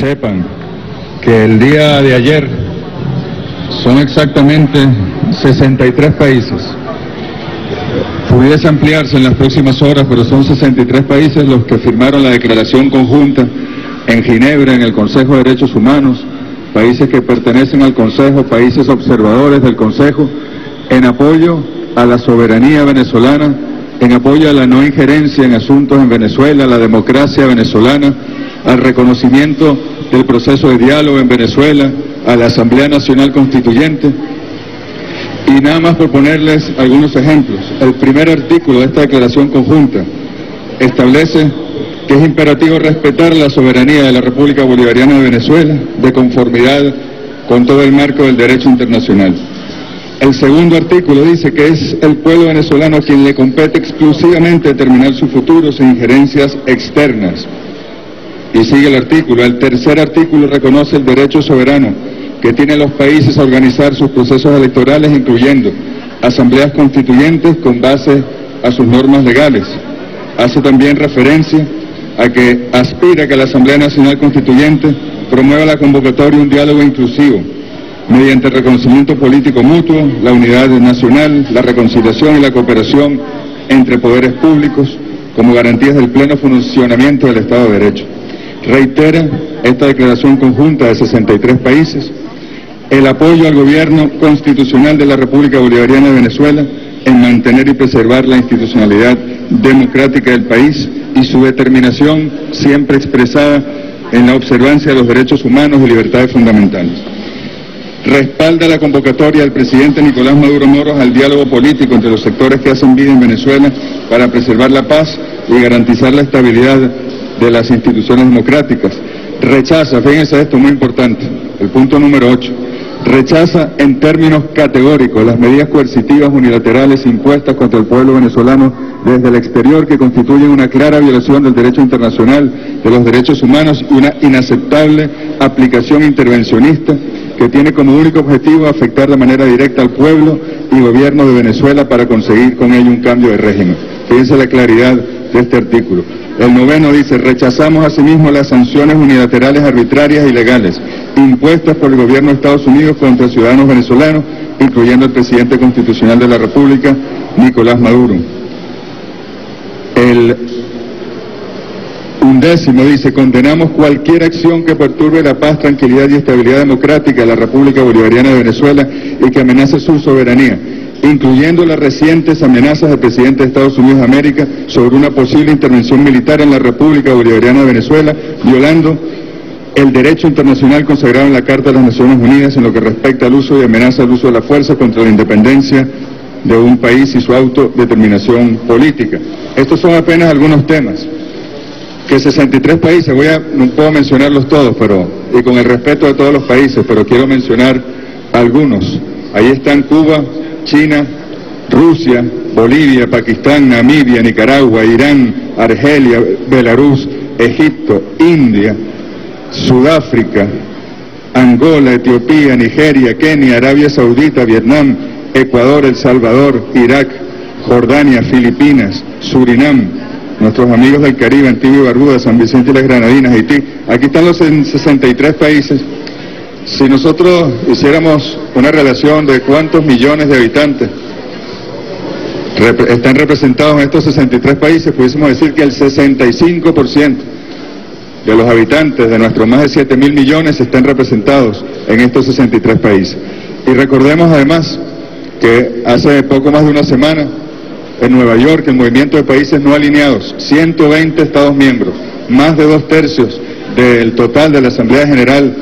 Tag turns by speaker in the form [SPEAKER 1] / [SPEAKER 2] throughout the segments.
[SPEAKER 1] sepan que el día de ayer son exactamente 63 países. Pudiese ampliarse en las próximas horas, pero son 63 países los que firmaron la declaración conjunta en Ginebra, en el Consejo de Derechos Humanos, países que pertenecen al Consejo, países observadores del Consejo, en apoyo a la soberanía venezolana, en apoyo a la no injerencia en asuntos en Venezuela, a la democracia venezolana, al reconocimiento del proceso de diálogo en Venezuela, a la Asamblea Nacional Constituyente. Y nada más por ponerles algunos ejemplos. El primer artículo de esta declaración conjunta establece que es imperativo respetar la soberanía de la República Bolivariana de Venezuela, de conformidad con todo el marco del derecho internacional. El segundo artículo dice que es el pueblo venezolano a quien le compete exclusivamente determinar su futuro sin injerencias externas. Y sigue el artículo. El tercer artículo reconoce el derecho soberano que tienen los países a organizar sus procesos electorales, incluyendo asambleas constituyentes con base a sus normas legales. Hace también referencia a que aspira a que la Asamblea Nacional Constituyente promueva la convocatoria de un diálogo inclusivo, mediante el reconocimiento político mutuo, la unidad nacional, la reconciliación y la cooperación entre poderes públicos como garantías del pleno funcionamiento del Estado de Derecho. Reitera esta declaración conjunta de 63 países el apoyo al gobierno constitucional de la República Bolivariana de Venezuela en mantener y preservar la institucionalidad democrática del país y su determinación siempre expresada en la observancia de los derechos humanos y libertades fundamentales. Respalda la convocatoria del presidente Nicolás Maduro Moros al diálogo político entre los sectores que hacen vida en Venezuela para preservar la paz y garantizar la estabilidad de las instituciones democráticas. Rechaza, fíjense esto muy importante, el punto número 8, rechaza en términos categóricos las medidas coercitivas unilaterales impuestas contra el pueblo venezolano desde el exterior que constituyen una clara violación del derecho internacional, de los derechos humanos y una inaceptable aplicación intervencionista que tiene como único objetivo afectar de manera directa al pueblo y gobierno de Venezuela para conseguir con ello un cambio de régimen. Fíjense la claridad de este artículo. El noveno dice, rechazamos asimismo las sanciones unilaterales arbitrarias e ilegales impuestas por el gobierno de Estados Unidos contra ciudadanos venezolanos, incluyendo el presidente constitucional de la República, Nicolás Maduro. El undécimo dice, condenamos cualquier acción que perturbe la paz, tranquilidad y estabilidad democrática de la República Bolivariana de Venezuela y que amenace su soberanía, incluyendo las recientes amenazas del presidente de Estados Unidos de América sobre una posible intervención militar en la República Bolivariana de Venezuela, violando el derecho internacional consagrado en la Carta de las Naciones Unidas en lo que respecta al uso y amenaza al uso de la fuerza contra la independencia de un país y su autodeterminación política. Estos son apenas algunos temas que 63 países, no puedo mencionarlos todos, y con el respeto de todos los países, pero quiero mencionar algunos. Ahí están Cuba, China, Rusia, Bolivia, Pakistán, Namibia, Nicaragua, Irán, Argelia, Belarus, Egipto, India, Sudáfrica, Angola, Etiopía, Nigeria, Kenia, Arabia Saudita, Vietnam, Ecuador, El Salvador, Irak, Jordania, Filipinas, Surinam, nuestros amigos del Caribe, Antigua y Barbuda, San Vicente y las Granadinas, Haití. Aquí están los 63 países. Si nosotros hiciéramos una relación de cuántos millones de habitantes están representados en estos 63 países, pudiésemos decir que el 65% de los habitantes de nuestros más de 7.000 millones están representados en estos 63 países. Y recordemos además que hace poco más de una semana, en Nueva York, el movimiento de países no alineados, 120 Estados miembros, más de 2/3 del total de la Asamblea General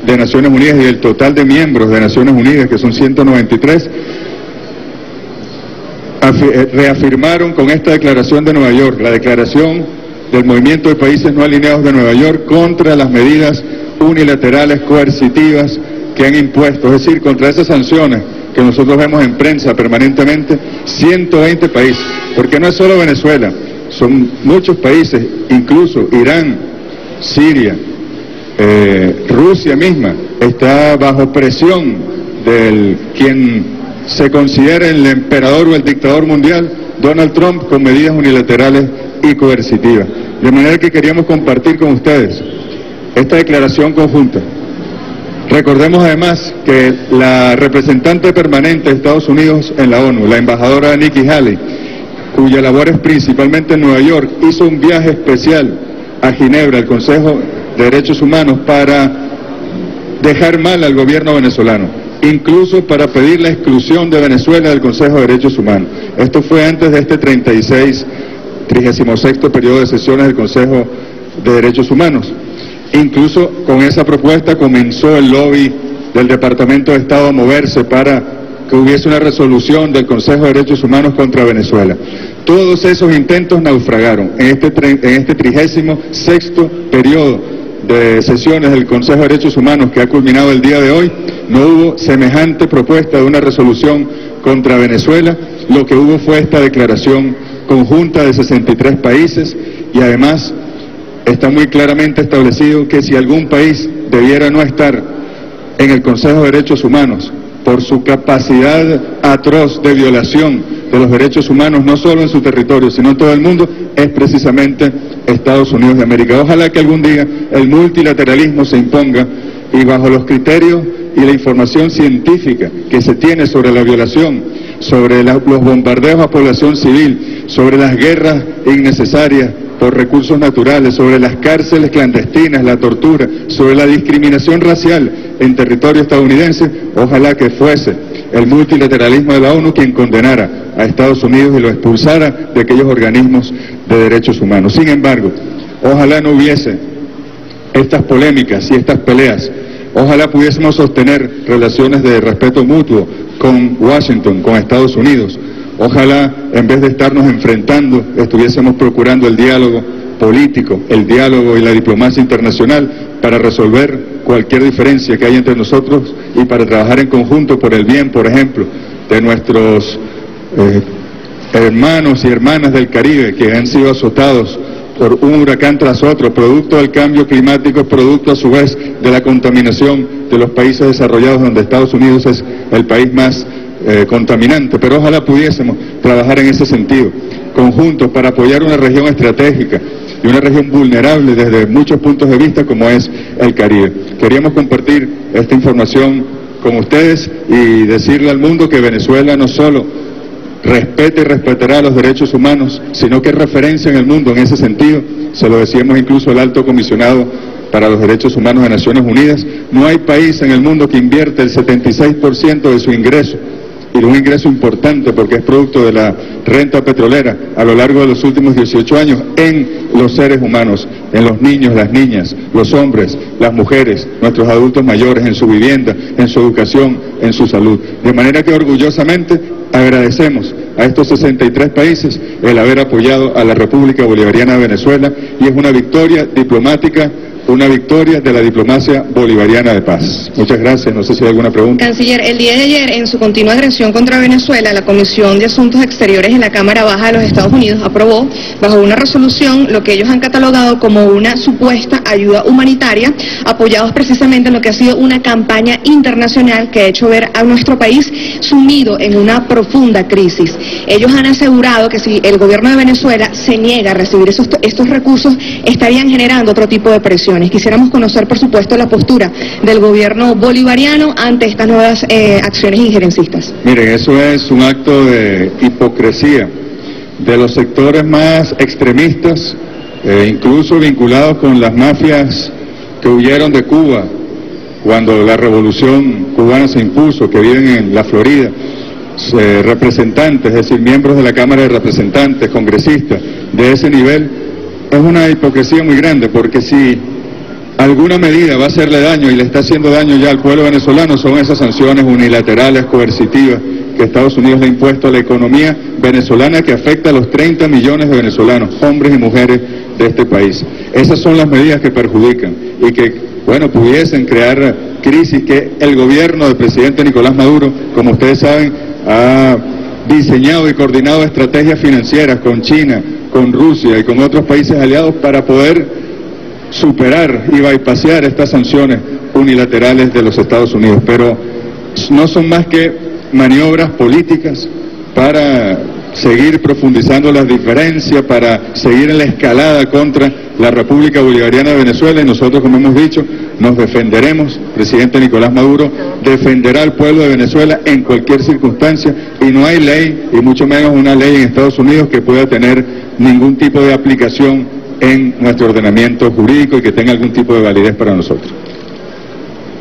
[SPEAKER 1] de Naciones Unidas y el total de miembros de Naciones Unidas, que son 193, reafirmaron con esta declaración de Nueva York, la declaración del movimiento de países no alineados de Nueva York contra las medidas unilaterales coercitivas que han impuesto, es decir, contra esas sanciones que nosotros vemos en prensa permanentemente, 120 países, porque no es solo Venezuela, son muchos países, incluso Irán, Siria, Rusia misma está bajo presión del quien se considera el emperador o el dictador mundial, Donald Trump, con medidas unilaterales y coercitivas. De manera que queríamos compartir con ustedes esta declaración conjunta. Recordemos además que la representante permanente de Estados Unidos en la ONU, la embajadora Nikki Haley, cuya labor es principalmente en Nueva York, hizo un viaje especial a Ginebra, al Consejo de Derechos Humanos, para dejar mal al gobierno venezolano, incluso para pedir la exclusión de Venezuela del Consejo de Derechos Humanos. Esto fue antes de este 36º periodo de sesiones del Consejo de Derechos Humanos. Incluso con esa propuesta comenzó el lobby del Departamento de Estado a moverse para que hubiese una resolución del Consejo de Derechos Humanos contra Venezuela. Todos esos intentos naufragaron. En este 36º periodo de sesiones del Consejo de Derechos Humanos, que ha culminado el día de hoy, no hubo semejante propuesta de una resolución contra Venezuela. Lo que hubo fue esta declaración conjunta de 63 países, y además está muy claramente establecido que si algún país debiera no estar en el Consejo de Derechos Humanos por su capacidad atroz de violación de los derechos humanos, no solo en su territorio, sino en todo el mundo, es precisamente Estados Unidos de América. Ojalá que algún día el multilateralismo se imponga y bajo los criterios y la información científica que se tiene sobre la violación, sobre los bombardeos a población civil, sobre las guerras innecesarias por recursos naturales, sobre las cárceles clandestinas, la tortura, sobre la discriminación racial en territorio estadounidense, ojalá que fuese el multilateralismo de la ONU quien condenara a Estados Unidos y lo expulsara de aquellos organismos de derechos humanos. Sin embargo, ojalá no hubiese estas polémicas y estas peleas. Ojalá pudiésemos sostener relaciones de respeto mutuo con Washington, con Estados Unidos. Ojalá, en vez de estarnos enfrentando, estuviésemos procurando el diálogo político, el diálogo y la diplomacia internacional para resolver cualquier diferencia que haya entre nosotros y para trabajar en conjunto por el bien, por ejemplo, de nuestros hermanos y hermanas del Caribe que han sido azotados por un huracán tras otro, producto del cambio climático, producto a su vez de la contaminación de los países desarrollados, donde Estados Unidos es el país más contaminante. Pero ojalá pudiésemos trabajar en ese sentido, conjuntos, para apoyar una región estratégica y una región vulnerable desde muchos puntos de vista como es el Caribe. Queríamos compartir esta información con ustedes y decirle al mundo que Venezuela no solo respete y respetará los derechos humanos, sino que es referencia en el mundo en ese sentido. Se lo decíamos incluso al alto comisionado para los derechos humanos de Naciones Unidas. No hay país en el mundo que invierte el 76% de su ingreso, y un ingreso importante porque es producto de la renta petrolera a lo largo de los últimos 18 años, en los seres humanos, en los niños, las niñas, los hombres, las mujeres, nuestros adultos mayores, en su vivienda, en su educación, en su salud. De manera que orgullosamente agradecemos a estos 63 países el haber apoyado a la República Bolivariana de Venezuela, y es una victoria diplomática, una victoria de la diplomacia bolivariana de paz. Muchas gracias. No sé si hay alguna pregunta.
[SPEAKER 2] Canciller, el día de ayer, en su continua agresión contra Venezuela, la Comisión de Asuntos Exteriores en la Cámara Baja de los Estados Unidos aprobó, bajo una resolución, lo que ellos han catalogado como una supuesta ayuda humanitaria, apoyados precisamente en lo que ha sido una campaña internacional que ha hecho ver a nuestro país sumido en una profunda crisis. Ellos han asegurado que si el gobierno de Venezuela se niega a recibir estos recursos, estarían generando otro tipo de presiones. Quisiéramos conocer, por supuesto, la postura del gobierno bolivariano ante estas nuevas acciones injerencistas.
[SPEAKER 1] Miren, eso es un acto de hipocresía de los sectores más extremistas, incluso vinculados con las mafias que huyeron de Cuba cuando la revolución cubana se impuso, que viven en la Florida, representantes, es decir, miembros de la Cámara de Representantes, congresistas de ese nivel. Es una hipocresía muy grande, porque si alguna medida va a hacerle daño y le está haciendo daño ya al pueblo venezolano, son esas sanciones unilaterales, coercitivas, que Estados Unidos le ha impuesto a la economía venezolana, que afecta a los 30 millones de venezolanos, hombres y mujeres de este país. Esas son las medidas que perjudican y que, bueno, pudiesen crear crisis que el gobierno del presidente Nicolás Maduro, como ustedes saben, ha diseñado y coordinado estrategias financieras con China, con Rusia y con otros países aliados para poder superar y bypassear estas sanciones unilaterales de los Estados Unidos. Pero no son más que maniobras políticas para seguir profundizando las diferencias, para seguir en la escalada contra la República Bolivariana de Venezuela, y nosotros, como hemos dicho, nos defenderemos. Presidente Nicolás Maduro defenderá al pueblo de Venezuela en cualquier circunstancia, y no hay ley, y mucho menos una ley en Estados Unidos, que pueda tener ningún tipo de aplicación en nuestro ordenamiento jurídico y que tenga algún tipo de validez para nosotros.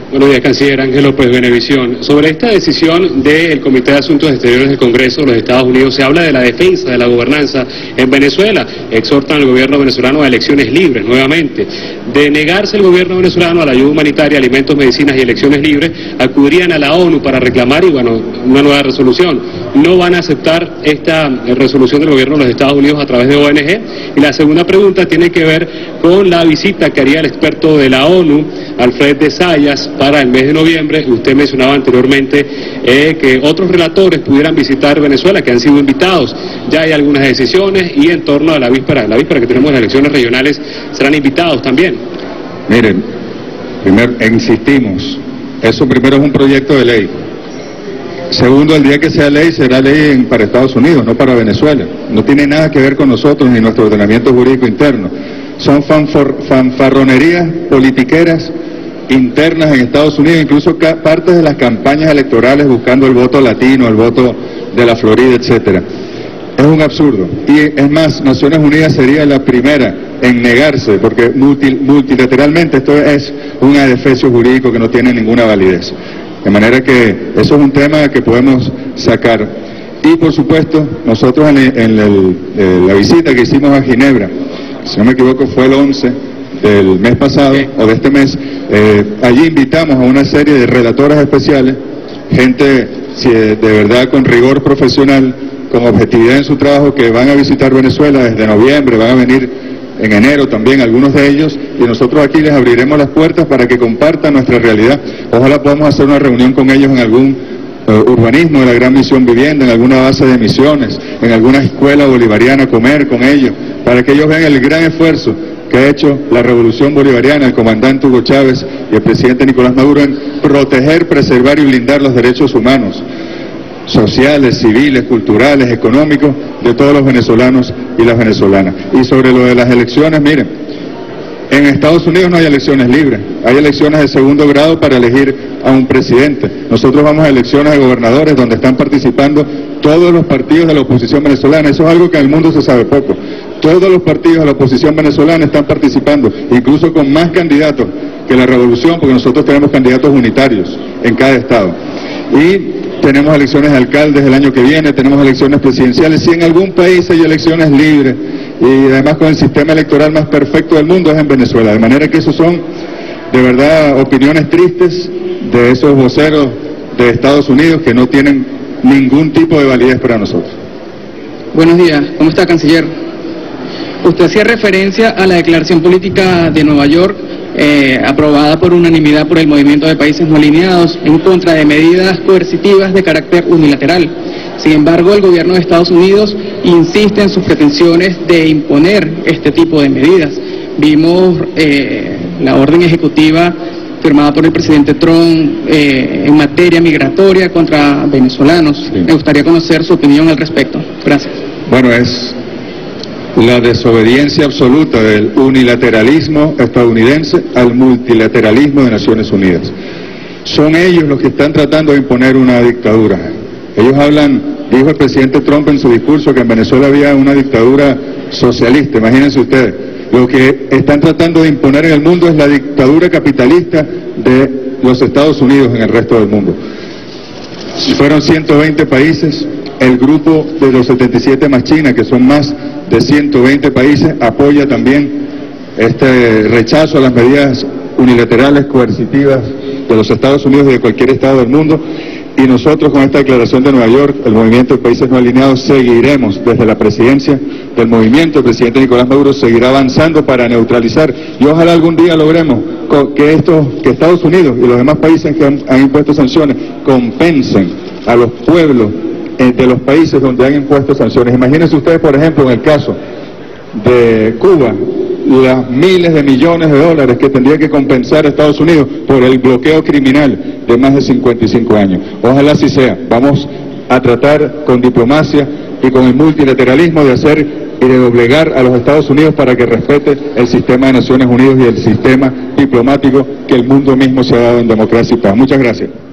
[SPEAKER 3] Buenos días, canciller Ángel López, Venevisión. Sobre esta decisión del Comité de Asuntos Exteriores del Congreso de los Estados Unidos, se habla de la defensa de la gobernanza en Venezuela. Exhortan al gobierno venezolano a elecciones libres, nuevamente. De negarse el gobierno venezolano a la ayuda humanitaria, alimentos, medicinas y elecciones libres, acudirían a la ONU para reclamar, y bueno, una nueva resolución. No van a aceptar esta resolución del gobierno de los Estados Unidos a través de ONG. Y la segunda pregunta tiene que ver con la visita que haría el experto de la ONU, Alfred de Zayas, para el mes de noviembre. Usted mencionaba anteriormente que otros relatores pudieran visitar Venezuela, que han sido invitados. Ya hay algunas decisiones, y en torno a la víspera que tenemos las elecciones regionales, serán invitados también.
[SPEAKER 1] Miren, primero, insistimos, eso primero es un proyecto de ley. Segundo, el día que sea ley, será ley para Estados Unidos, no para Venezuela. No tiene nada que ver con nosotros ni nuestro ordenamiento jurídico interno. Son fanfarronerías politiqueras internas en Estados Unidos, incluso partes de las campañas electorales buscando el voto latino, el voto de la Florida, etcétera. Es un absurdo. Y es más, Naciones Unidas sería la primera en negarse, porque multilateralmente esto es un adefesio jurídico que no tiene ninguna validez. De manera que eso es un tema que podemos sacar. Y por supuesto, nosotros en la visita que hicimos a Ginebra, si no me equivoco fue el 11 del mes pasado, o de este mes, allí invitamos a una serie de relatoras especiales, gente de verdad con rigor profesional, con objetividad en su trabajo, que van a visitar Venezuela desde noviembre, van a venir en enero también algunos de ellos, y nosotros aquí les abriremos las puertas para que compartan nuestra realidad. Ojalá podamos hacer una reunión con ellos en algún urbanismo de la Gran Misión Vivienda, en alguna base de misiones, en alguna escuela bolivariana, comer con ellos, para que ellos vean el gran esfuerzo que ha hecho la revolución bolivariana, el comandante Hugo Chávez y el presidente Nicolás Maduro, en proteger, preservar y blindar los derechos humanos, sociales, civiles, culturales, económicos, de todos los venezolanos y las venezolanas. Y sobre lo de las elecciones, miren, en Estados Unidos no hay elecciones libres, hay elecciones de segundo grado para elegir a un presidente. Nosotros vamos a elecciones de gobernadores donde están participando todos los partidos de la oposición venezolana. Eso es algo que en el mundo se sabe poco. Todos los partidos de la oposición venezolana están participando, incluso con más candidatos que la revolución, porque nosotros tenemos candidatos unitarios en cada estado. Y tenemos elecciones de alcaldes el año que viene, tenemos elecciones presidenciales. Si en algún país hay elecciones libres, y además con el sistema electoral más perfecto del mundo, es en Venezuela. De manera que esos son, de verdad, opiniones tristes de esos voceros de Estados Unidos que no tienen ningún tipo de validez para nosotros.
[SPEAKER 4] Buenos días, ¿cómo está, canciller? Usted hacía referencia a la declaración política de Nueva York, aprobada por unanimidad por el Movimiento de Países No Alineados, en contra de medidas coercitivas de carácter unilateral. Sin embargo, el gobierno de Estados Unidos insiste en sus pretensiones de imponer este tipo de medidas. Vimos la orden ejecutiva firmada por el presidente Trump en materia migratoria contra venezolanos. Sí. Me gustaría conocer su opinión al respecto. Gracias.
[SPEAKER 1] Bueno, es la desobediencia absoluta del unilateralismo estadounidense al multilateralismo de Naciones Unidas. Son ellos los que están tratando de imponer una dictadura. Ellos hablan, dijo el presidente Trump en su discurso, que en Venezuela había una dictadura socialista. Imagínense ustedes, lo que están tratando de imponer en el mundo es la dictadura capitalista de los Estados Unidos en el resto del mundo. Fueron 120 países, el grupo de los 77 más China, que son más de 120 países, apoya también este rechazo a las medidas unilaterales coercitivas de los Estados Unidos y de cualquier estado del mundo. Y nosotros, con esta declaración de Nueva York, el Movimiento de Países No Alineados, seguiremos desde la presidencia del movimiento. El presidente Nicolás Maduro seguirá avanzando para neutralizar, y ojalá algún día logremos que Estados Unidos y los demás países que han impuesto sanciones compensen a los pueblos de los países donde han impuesto sanciones. Imagínense ustedes, por ejemplo, en el caso de Cuba, las miles de millones de dólares que tendría que compensar a Estados Unidos por el bloqueo criminal de más de 55 años. Ojalá así sea. Vamos a tratar con diplomacia y con el multilateralismo de hacer y de doblegar a los Estados Unidos para que respete el sistema de Naciones Unidas y el sistema diplomático que el mundo mismo se ha dado en democracia y paz. Muchas gracias.